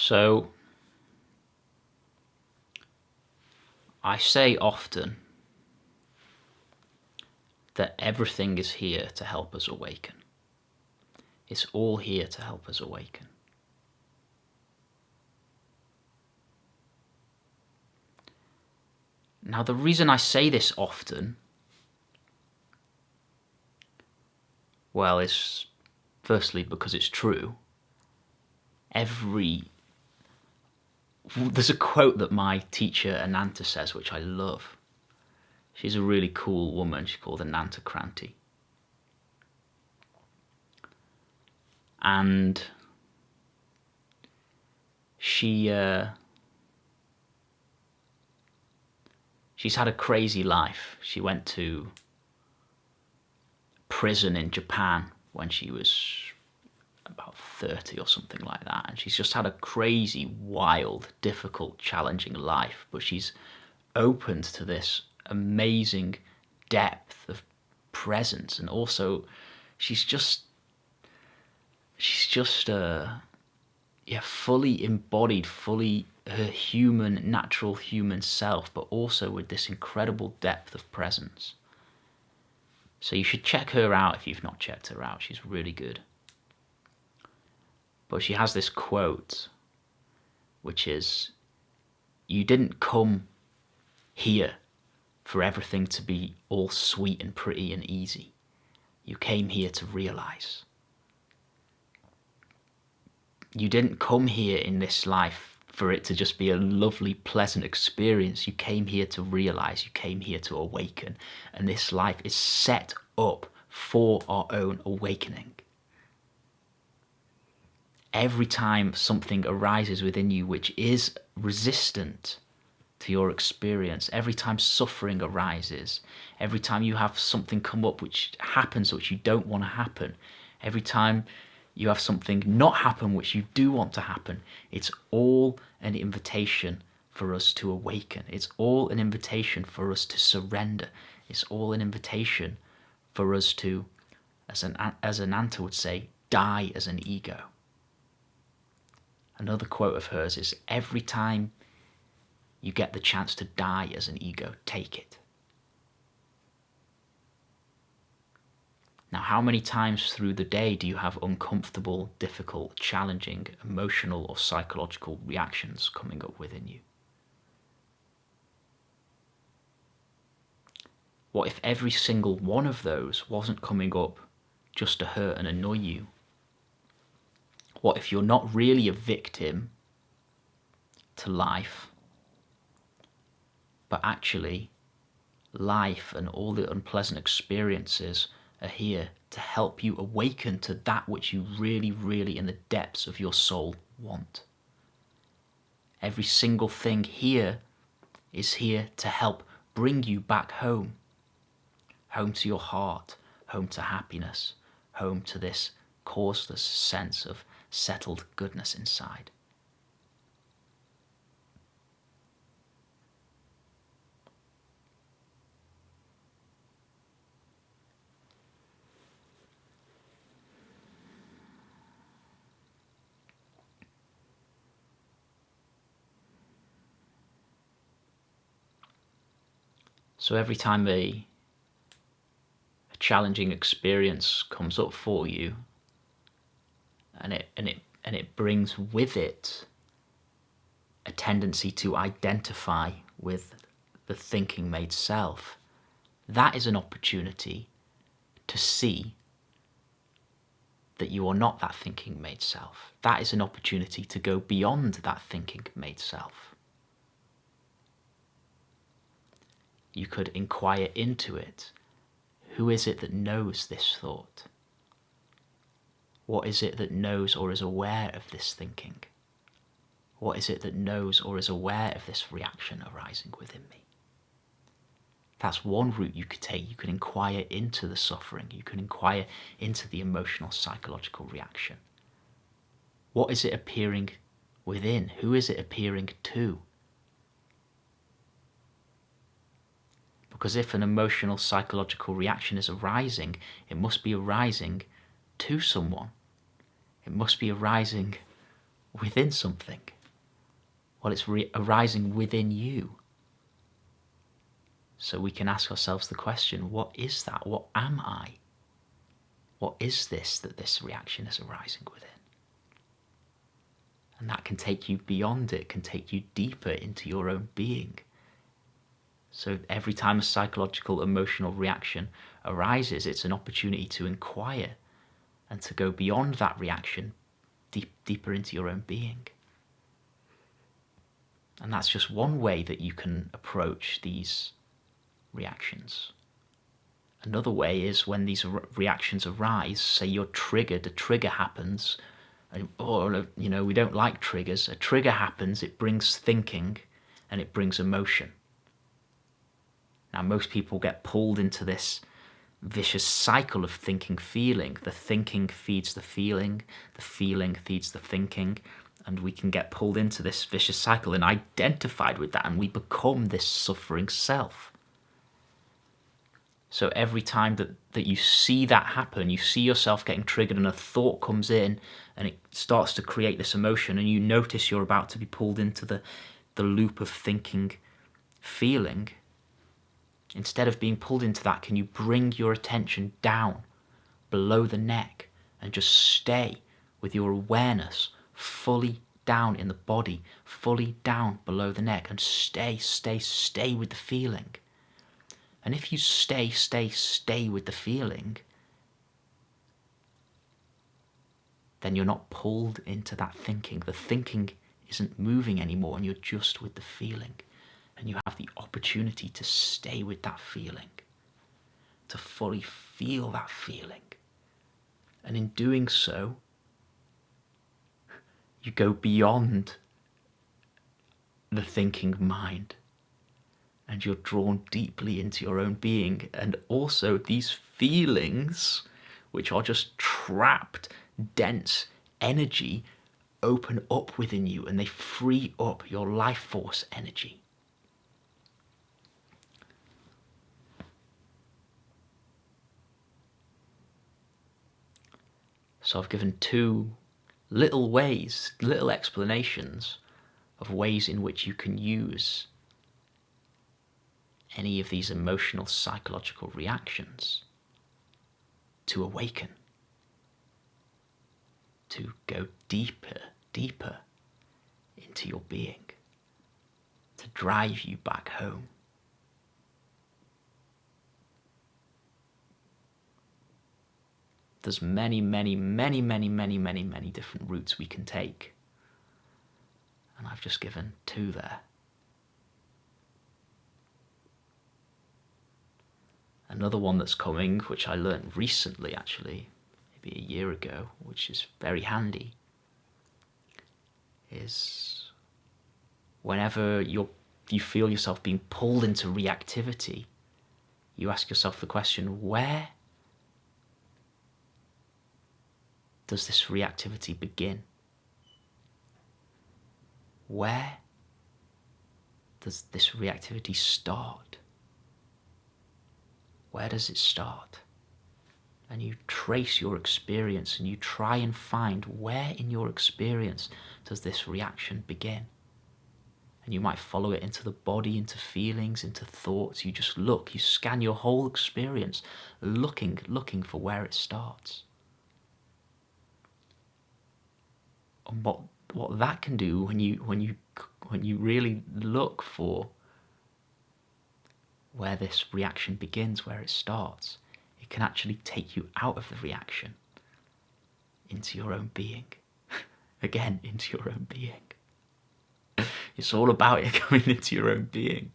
So, I say often that everything is here to help us awaken. It's all here to help us awaken. Now, the reason I say this often, well, is firstly because it's true. There's a quote that my teacher Ananta says, which I love. She's a really cool woman. She's called Ananta Kranti. And she's had a crazy life. She went to prison in Japan when she was about 30 or something like that, and she's just had a crazy, wild, difficult, challenging life, but she's opened to this amazing depth of presence, and also she's just fully embodied, fully her natural human self, but also with this incredible depth of presence. So you should check her out if you've not checked her out. She's really good. But she has this quote, which is, "You didn't come here for everything to be all sweet and pretty and easy. You came here to realize. You didn't come here in this life for it to just be a lovely, pleasant experience. You came here to realize, you came here to awaken. And this life is set up for our own awakening. Every time something arises within you which is resistant to your experience, every time suffering arises, every time you have something come up which happens which you don't want to happen, every time you have something not happen which you do want to happen, it's all an invitation for us to awaken. It's all an invitation for us to surrender. It's all an invitation for us to, as Ananta would say, die as an ego. Another quote of hers is, "Every time you get the chance to die as an ego, take it." Now, how many times through the day do you have uncomfortable, difficult, challenging, emotional or psychological reactions coming up within you? What if every single one of those wasn't coming up just to hurt and annoy you? What if you're not really a victim to life, but actually life and all the unpleasant experiences are here to help you awaken to that which you really, really in the depths of your soul want? Every single thing here is here to help bring you back home. Home to your heart, home to happiness, home to this causeless sense of settled goodness inside. So every time a challenging experience comes up for you, and it brings with it a tendency to identify with the thinking made self, that is an opportunity to see that you are not that thinking made self. That is an opportunity to go beyond that thinking made self. You could inquire into it. Who is it that knows this thought? What is it that knows or is aware of this thinking? What is it that knows or is aware of this reaction arising within me? That's one route you could take. You could inquire into the suffering. You could inquire into the emotional, psychological reaction. What is it appearing within? Who is it appearing to? Because if an emotional, psychological reaction is arising, it must be arising to someone. It must be arising within something. Well, it's arising within you. So we can ask ourselves the question, what is that? What am I? What is this that this reaction is arising within? And that can take you beyond it, can take you deeper into your own being. So every time a psychological, emotional reaction arises, it's an opportunity to inquire and to go beyond that reaction, deeper into your own being. And that's just one way that you can approach these reactions. Another way is when these reactions arise, say you're triggered, a trigger happens, or we don't like triggers. A trigger happens, it brings thinking and it brings emotion. Now most people get pulled into this vicious cycle of thinking, feeling. The thinking feeds the feeling feeds the thinking, and we can get pulled into this vicious cycle and identified with that, and we become this suffering self. So every time that you see that happen, you see yourself getting triggered and a thought comes in and it starts to create this emotion, and you notice you're about to be pulled into the loop of thinking, feeling, instead of being pulled into that, can you bring your attention down below the neck and just stay with your awareness fully down in the body, fully down below the neck, and stay with the feeling. And if you stay with the feeling, then you're not pulled into that thinking. The thinking isn't moving anymore, and you're just with the feeling. And you have the opportunity to stay with that feeling, to fully feel that feeling. And in doing so, you go beyond the thinking mind, and you're drawn deeply into your own being. And also these feelings, which are just trapped, dense energy, open up within you and they free up your life force energy. So I've given two little explanations of ways in which you can use any of these emotional, psychological reactions to awaken, to go deeper into your being, to drive you back home. There's many different routes we can take, and I've just given two there. Another one that's coming, which I learned recently actually, maybe a year ago, which is very handy, is whenever you feel yourself being pulled into reactivity, you ask yourself the question, where does this reactivity begin? Where does this reactivity start? Where does it start? And you trace your experience and you try and find where in your experience does this reaction begin. And you might follow it into the body, into feelings, into thoughts. You just look, you scan your whole experience, looking for where it starts. And what that can do when you really look for where this reaction begins, where it starts, it can actually take you out of the reaction into your own being. Again, into your own being. It's all about it coming into your own being.